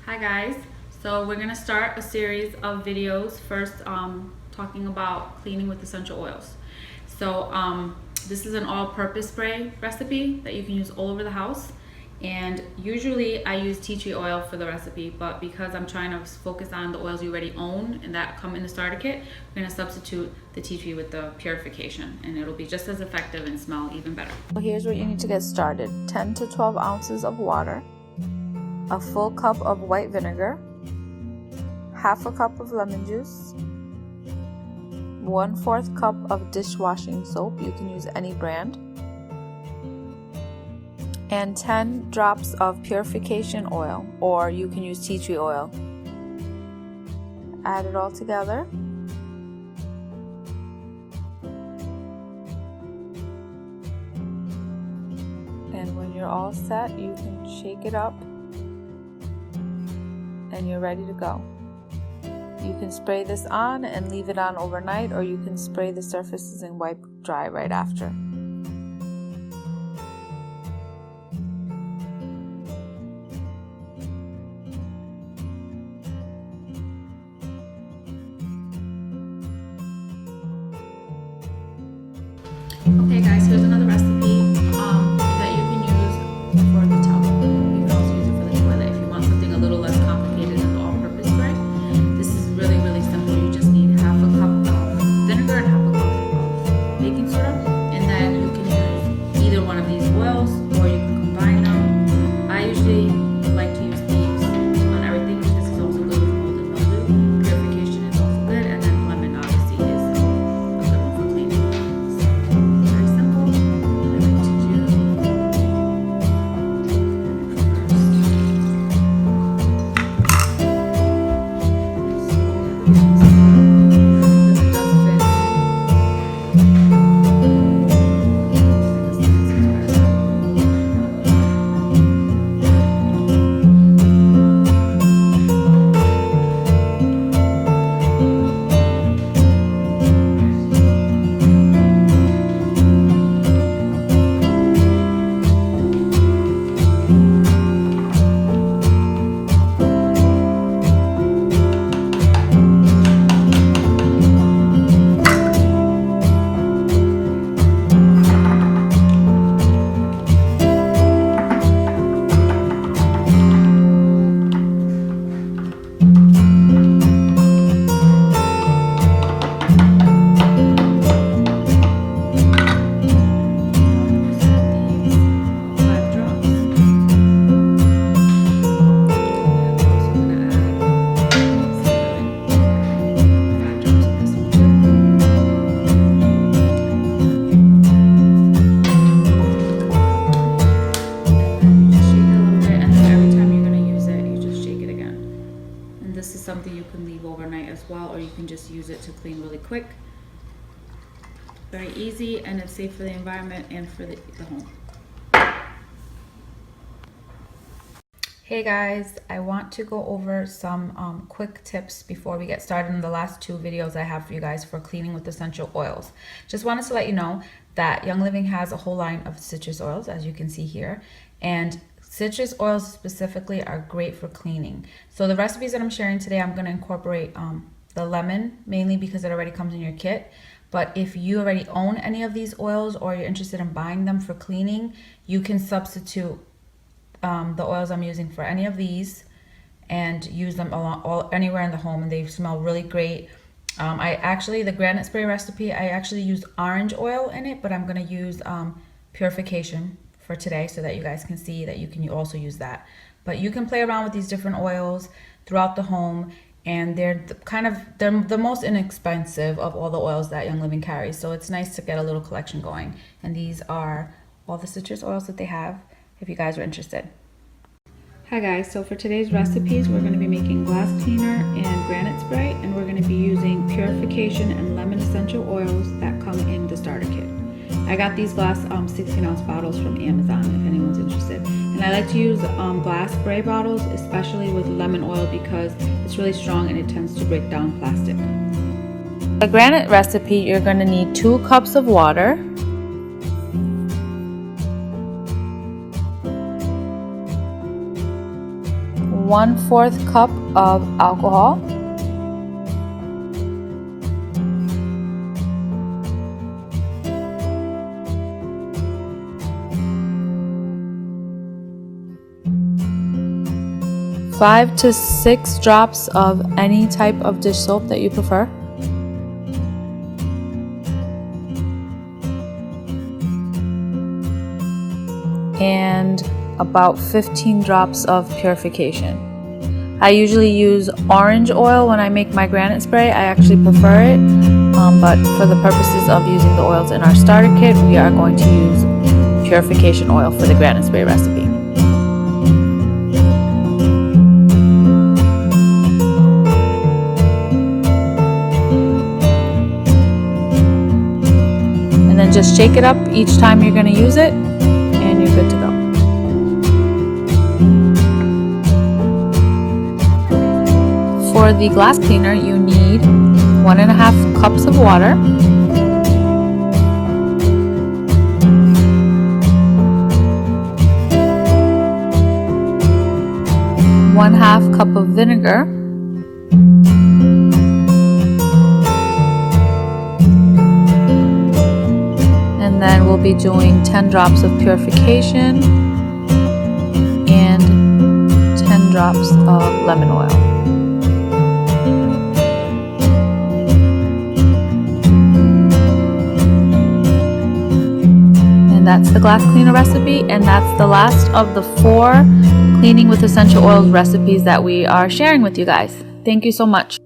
Hi guys, so we're gonna start a series of videos first talking about cleaning with essential oils. So this is an all-purpose spray recipe that you can use all over the house, and usually I use tea tree oil for the recipe, but because I'm trying to focus on the oils you already own and that come in the starter kit, we're gonna substitute the tea tree with the purification, and it'll be just as effective and smell even better. Well, here's what you need to get started. 10 to 12 ounces of water, a full cup of white vinegar, half a cup of lemon juice, 1/4 cup of dishwashing soap, you can use any brand, and 10 drops of purification oil, or you can use tea tree oil. Add it all together. And when you're all set, you can shake it up and you're ready to go. You can spray this on and leave it on overnight, or you can spray the surfaces and wipe dry right after. Okay guys, here's another recipe that you can use for the tub. You can also use it for the toilet if you want something a little less complicated than the all-purpose spray. This is really, really simple. You just need half a cup of vinegar and half a cup of baking soda, and then you can use either one of these oils or you can combine them. I usually like to use Thieves on everything because it's also good with mold and mildew. Purification is also good, and then lemon obviously is a good one for cleaning. Very simple. I like to do something you can leave overnight as well, or you can just use it to clean really quick. Very easy, and it's safe for the environment and for the home. Hey guys, I want to go over some quick tips before we get started in the last two videos I have for you guys for cleaning with essential oils. Just wanted to let you know that Young Living has a whole line of citrus oils, as you can see here, and citrus oils specifically are great for cleaning. So the recipes that I'm sharing today, I'm going to incorporate the lemon, mainly because it already comes in your kit. But if you already own any of these oils or you're interested in buying them for cleaning, you can substitute the oils I'm using for any of these and use them anywhere in the home, and they smell really great. The Granite Spray recipe, I actually used orange oil in it, but I'm going to use Purification for today so that you guys can see that you can also use that. But you can play around with these different oils throughout the home, and they're the most inexpensive of all the oils that Young Living carries. So it's nice to get a little collection going. And these are all the citrus oils that they have if you guys are interested. Hi guys, so for today's recipes, we're going to be making glass cleaner and granite spray, and we're going to be using purification and lemon essential oils that come in the starter kit. I got these glass 16-ounce bottles from Amazon if anyone's interested. And I like to use glass spray bottles, especially with lemon oil, because it's really strong and it tends to break down plastic. The granite recipe, you're going to need 2 cups of water, 1 1/4 cup of alcohol, 5 to 6 drops of any type of dish soap that you prefer, and about 15 drops of purification. I usually use orange oil when I make my granite spray. I actually prefer it, but for the purposes of using the oils in our starter kit, we are going to use purification oil for the granite spray recipe. And then just shake it up each time you're going to use it, and you're good to go. For the glass cleaner, you need 1.5 cups of water, 1/2 cup of vinegar, and then we'll be doing 10 drops of purification and 10 drops of lemon oil. And that's the glass cleaner recipe, and that's the last of the 4 cleaning with essential oils recipes that we are sharing with you guys. Thank you so much.